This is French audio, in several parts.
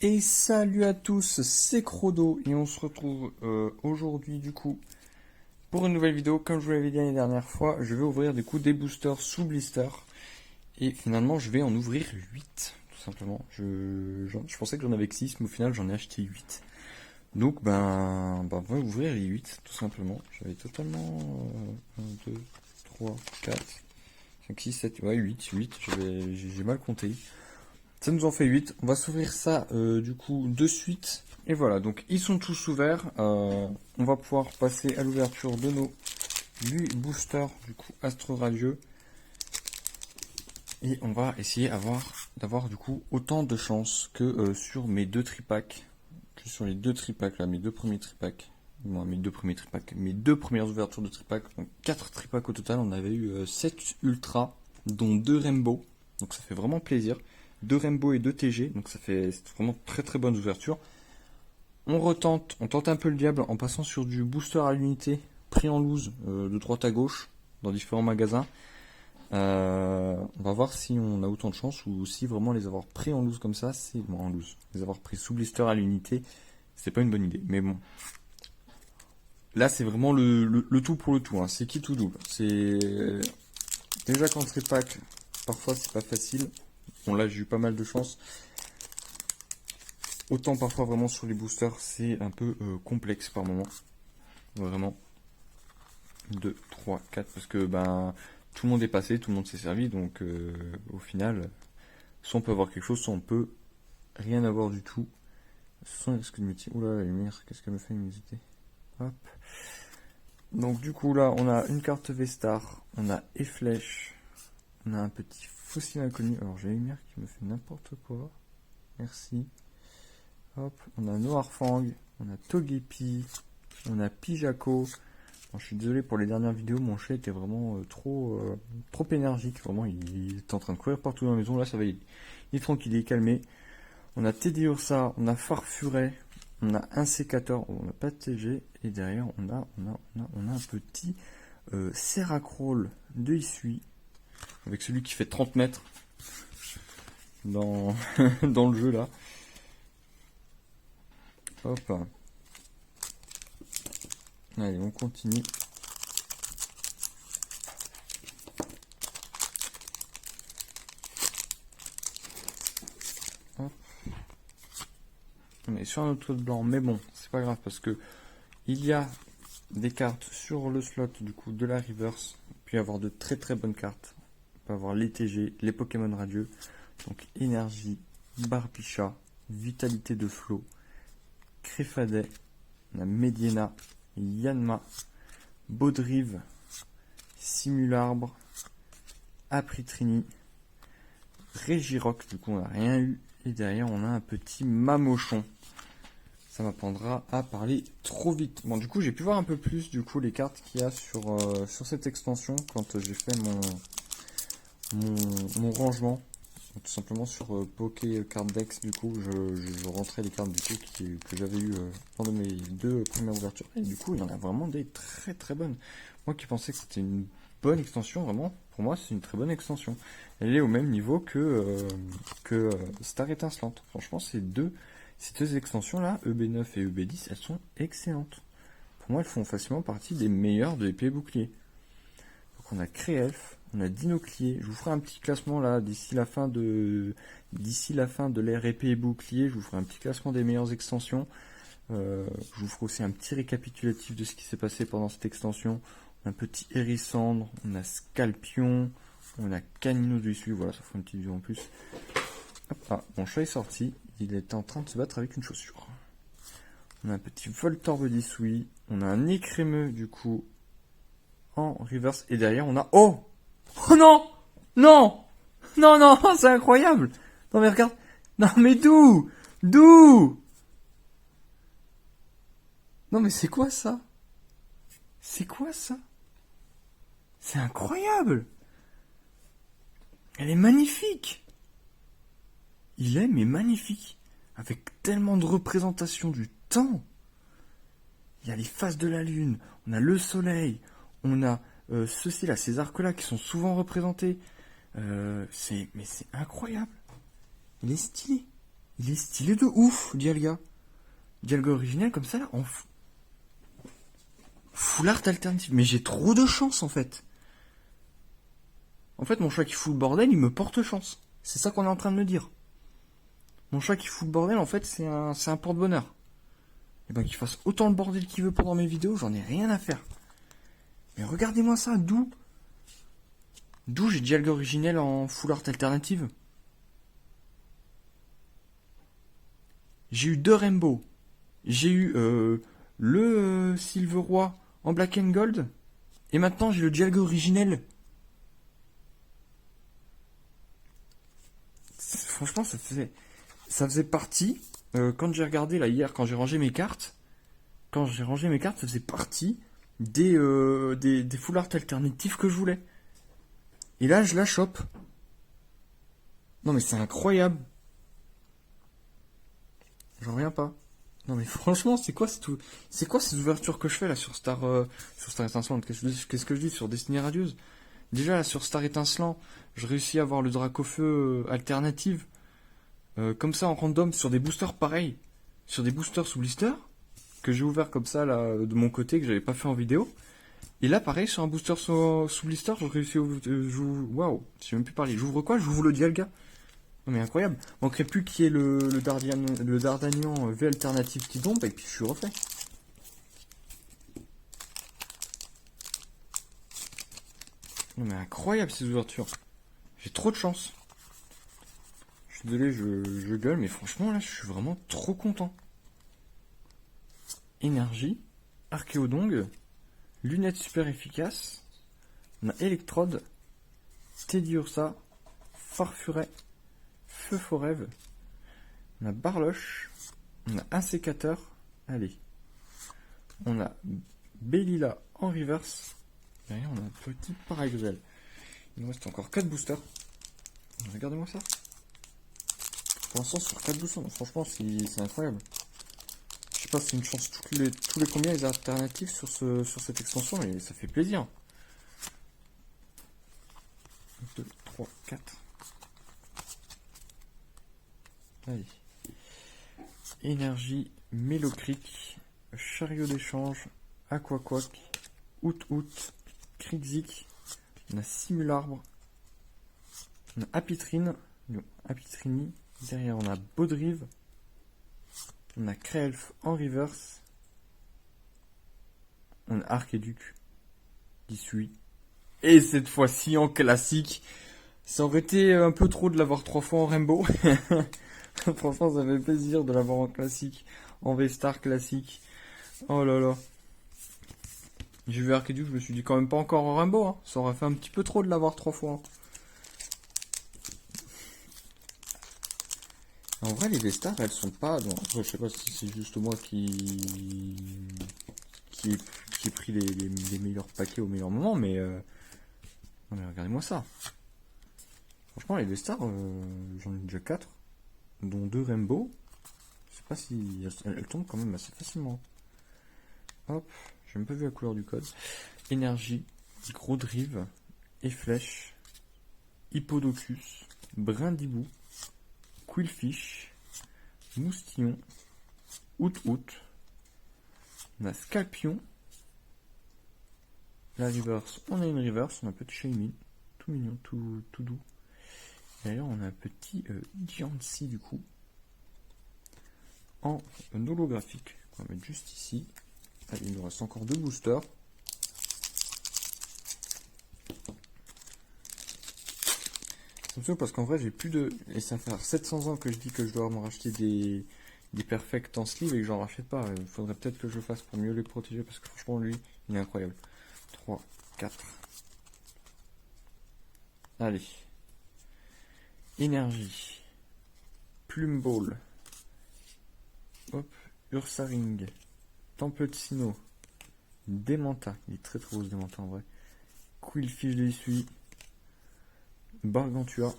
Et salut à tous, c'est Crodo et on se retrouve aujourd'hui du coup pour une nouvelle vidéo. Comme je vous l'avais dit la dernière fois, je vais ouvrir du coup des boosters sous blister et finalement je vais en ouvrir 8 tout simplement. Je pensais que j'en avais que 6 mais au final j'en ai acheté 8. Donc on va ouvrir les 8 tout simplement. J'avais totalement 1, 2, 3, 4, 5, 6, 7, ouais 8, j'ai mal compté. Ça nous en fait 8. On va s'ouvrir ça du coup de suite. Et voilà, donc ils sont tous ouverts. On va pouvoir passer à l'ouverture de nos 8 boosters du coup Astre Radieux. Et on va essayer d'avoir du coup autant de chance que sur mes deux tripacks. Que sur les deux tripacks là, mes deux premiers tripacks. Moi, mes deux premiers tripacks, mes deux premières ouvertures de tripacks. Donc 4 tripacks au total. On avait eu 7 ultra, dont 2 rainbow. Donc ça fait vraiment plaisir. 2 Rainbow et 2 TG, donc c'est vraiment très très bonnes ouvertures. On tente un peu le diable en passant sur du booster à l'unité, pris en loose de droite à gauche, dans différents magasins. On va voir si on a autant de chance ou si vraiment les avoir pris en loose comme ça, c'est bon, en loose. Les avoir pris sous blister à l'unité, c'est pas une bonne idée. Mais bon, là c'est vraiment le tout pour le tout. Hein. C'est qui tout double. C'est déjà quand c'est pack, parfois c'est pas facile. Bon là j'ai eu pas mal de chance. Autant parfois vraiment sur les boosters c'est un peu complexe par moment. Vraiment. 2, 3, 4 parce que tout le monde est passé, tout le monde s'est servi. Donc au final, soit on peut avoir quelque chose, soit on peut rien avoir du tout. Ce que oula la lumière, qu'est-ce qu'elle me fait hésiter. Hop. Donc du coup là on a une carte V-Star, on a Efflèche, on a un petit fossile inconnu. Alors j'ai la lumière qui me fait n'importe quoi. Merci. Hop, on a Noirfang, on a Togepi, on a Pijako. Bon, je suis désolé pour les dernières vidéos, mon chat était vraiment trop énergique. Vraiment, il est en train de courir partout dans la maison. Là, ça va, il est tranquille, il est calmé. On a Teddiursa, on a Farfuret, on a un sécateur, on n'a pas de TG. Et derrière, on a un petit Seracrawl de Isui, avec celui qui fait 30 mètres dans, dans le jeu là. Hop. Allez, on continue. Hop. On est sur un autre slot blanc, mais bon, c'est pas grave parce que il y a des cartes sur le slot du coup de la reverse. Puis avoir de très très bonnes cartes. On peut avoir les TG, les Pokémon radieux. Donc énergie, Barbicha, vitalité de flot, Créfadet, on a Mediena, Yanma, Baudrive, Simularbre, Apritrini, Régirock, du coup on n'a rien eu. Et derrière on a un petit Mamochon. Ça m'apprendra à parler trop vite. Bon du coup j'ai pu voir un peu plus du coup les cartes qu'il y a sur cette extension quand j'ai fait mon rangement. Tout simplement sur Poké Card Dex, du coup, je rentrais les cartes du coup que j'avais eu pendant mes deux premières ouvertures. Et du coup, il y en a vraiment des très très bonnes. Moi qui pensais que c'était une bonne extension, vraiment, pour moi, c'est une très bonne extension. Elle est au même niveau que Star Étincelante. Franchement, ces deux extensions-là, EB9 et EB10, elles sont excellentes. Pour moi, elles font facilement partie des meilleures de épée bouclier. Donc on a Créelf, on a Dinoclier. Je vous ferai un petit classement là d'ici la fin de l'ère épée et bouclier. Je vous ferai un petit classement des meilleures extensions. Je vous ferai aussi un petit récapitulatif de ce qui s'est passé pendant cette extension. On a un petit Hérissandre, on a Scalpion, on a Canino dessus. Voilà, ça fera une petite vue en plus. Hop, ah, mon chat est sorti. Il est en train de se battre avec une chaussure. On a un petit Voltorbe d'Isui. On a un Écrémeux du coup en reverse. Et derrière on a... Oh non! Non! Non, non, c'est incroyable! Non mais regarde! Non mais d'où? D'où? Non mais c'est quoi ça? C'est quoi ça? C'est incroyable! Elle est magnifique! Il est mais magnifique! Avec tellement de représentation du temps! Il y a les phases de la lune, on a le soleil, on a ceux-ci là, ces arcs-là qui sont souvent représentés. Mais c'est incroyable! Il est stylé! Il est stylé de ouf, Dialga. Dialga original comme ça, là, en full art alternative. Mais j'ai trop de chance, en fait. En fait, mon choix qui fout le bordel, il me porte chance. C'est ça qu'on est en train de me dire. Mon choix qui fout le bordel, en fait, c'est un porte-bonheur. Et ben qu'il fasse autant le bordel qu'il veut pendant mes vidéos, j'en ai rien à faire. Mais regardez-moi ça, d'où j'ai Dialga originel en full art alternative. J'ai eu 2 Rainbow. J'ai eu le Silver Roi en Black and Gold. Et maintenant j'ai le Dialga originel. Franchement, ça faisait partie. Quand j'ai regardé là hier, quand j'ai rangé mes cartes, ça faisait partie des full art alternatifs que je voulais. Et là, je la chope. Non mais c'est incroyable. J'en reviens pas. Non mais franchement, c'est quoi ces ouvertures que je fais là sur Star Étincelante? Qu'est-ce que je dis sur Destinée Radieuse? Déjà là sur Star Étincelant, je réussis à avoir le Dracofeu alternative. Comme ça en random sur des boosters pareils. Sur des boosters sous blister. Que j'ai ouvert comme ça là de mon côté, que j'avais pas fait en vidéo. Et là pareil sur un booster sous blister, je réussis waouh, j'ai même plus parlé. J'ouvre quoi? J'ouvre le Dialga. Non mais incroyable. Manquerait plus qu'il y ait le Dardanian V alternative qui tombe et puis je suis refait. Non mais incroyable ces ouvertures. J'ai trop de chance. Je suis désolé, je gueule, mais franchement là je suis vraiment trop content. Énergie, Archéodong, lunettes super efficaces, on a Electrode, Teddy Ursa, Farfuret, Feu Forève, on a Barloche, on a un sécateur, allez, on a Bellila en reverse, derrière on a un petit Paraxel. Il nous reste encore 4 boosters. Regardez-moi ça. Pour l'instant sur 4 boosters, donc franchement c'est incroyable. Je sais pas si c'est une chance tous les combien les alternatifs sur cette extension, mais ça fait plaisir. 2, 3, 4. Allez. Énergie, Mélocric, Chariot d'échange, Aquaquac, Out, Crixik, on a Simularbre, on a Apitrine, Apitrini, derrière on a Baudrive, on a Créelf en reverse, on a Archéduc, 18, et cette fois-ci en classique. Ça aurait été un peu trop de l'avoir 3 fois en Rainbow. Franchement, ça fait plaisir de l'avoir en classique, en V-Star classique. Oh là là. J'ai vu Archéduc, je me suis dit quand même pas encore en Rainbow. Hein. Ça aurait fait un petit peu trop de l'avoir 3 fois. Hein. En vrai, les V-Stars, elles sont pas... Bon, après, je sais pas si c'est juste moi qui ai pris les meilleurs paquets au meilleur moment, mais... Non mais regardez-moi ça. Franchement, les V-Stars, j'en ai déjà 4, dont 2 Rainbow. Je sais pas si elles tombent quand même assez facilement. Hop, j'ai même pas vu la couleur du code. Énergie, Gros Drive, Efflèche, Hippodocus, Brindibou, Quillfish, Moustillon, Out, on a Scalpion, la reverse, on a une reverse, on a un petit Shaymin, tout mignon, tout doux. D'ailleurs, on a un petit Diancie du coup, en holographique, qu'on va mettre juste ici. Allez, il nous reste encore 2 boosters. C'est sûr parce qu'en vrai, j'ai plus de... Et ça fait 700 ans que je dis que je dois me racheter des perfects en sleeve et que j'en rachète pas. Il faudrait peut-être que je le fasse pour mieux les protéger parce que franchement, lui, il est incroyable. 3, 4. Allez. Énergie. Plume Ball. Hop. Ursaring. Temple de Sino. Démenta. Il est très beau ce Démenta en vrai. Quillfish de l'Issui. Bargantua.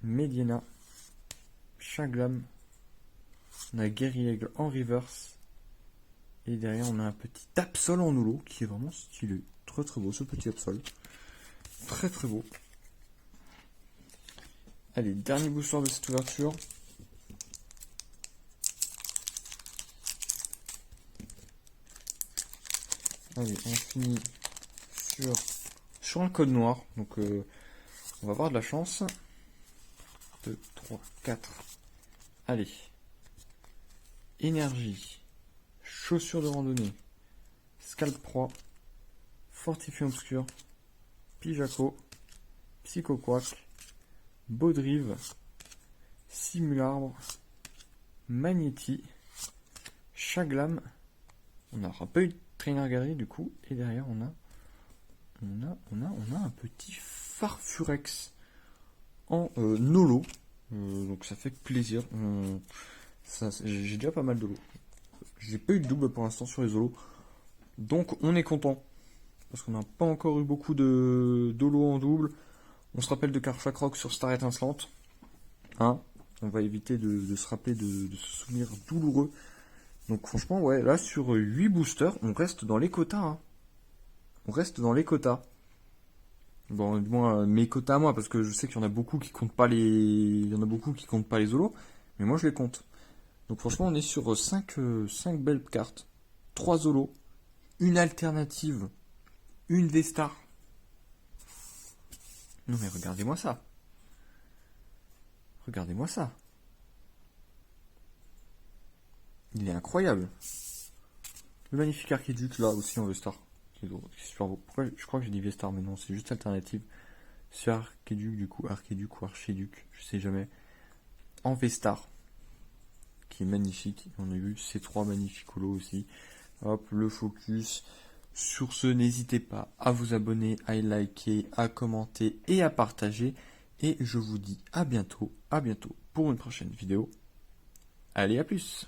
Mediena. Chaglam. On a Guerriègle en reverse. Et derrière on a un petit Absol en holo qui est vraiment stylé. Très beau ce petit Absol. Très beau. Allez, dernier booster de cette ouverture. Allez, on finit sur un code noir. Donc, on va avoir de la chance. 2, 3, 4. Allez. Énergie. Chaussures de randonnée. Scalp proie. Fortifiant obscur. Pijaco. Psychoquack. Baudrive. Simularbre. Magnéti. Chaglam. On n'aura pas eu de trainer guerrier du coup. Et derrière on a un petit Farfurex en holo. Donc ça fait plaisir. J'ai déjà pas mal de lots. J'ai pas eu de double pour l'instant sur les holos. Donc on est content. Parce qu'on n'a pas encore eu beaucoup de lots en double. On se rappelle de Karchakroc sur Star Étincelante. Hein, on va éviter de se rappeler de ce souvenir douloureux. Donc franchement, ouais, là sur 8 boosters, on reste dans les quotas. Hein. On reste dans les quotas. Bon, du moins mes quotas à moi, parce que je sais qu'il y en a beaucoup qui comptent pas les. Il y en a beaucoup qui comptent pas les holos, mais moi je les compte. Donc franchement, on est sur 5 belles cartes, 3 holos, une alternative, une V-Star. Non mais regardez-moi ça. Regardez-moi ça. Il est incroyable. Le magnifique Archiduc là aussi en V-Star. C'est super beau. Pourquoi je crois que j'ai dit V-Star, mais non, c'est juste alternative. C'est Archiduc du coup, Archiduc ou Archiduc, je sais jamais. En V-Star. Qui est magnifique. On a eu ces 3 magnifiques holos aussi. Hop, le focus. Sur ce, n'hésitez pas à vous abonner, à liker, à commenter et à partager. Et je vous dis à bientôt pour une prochaine vidéo. Allez, à plus!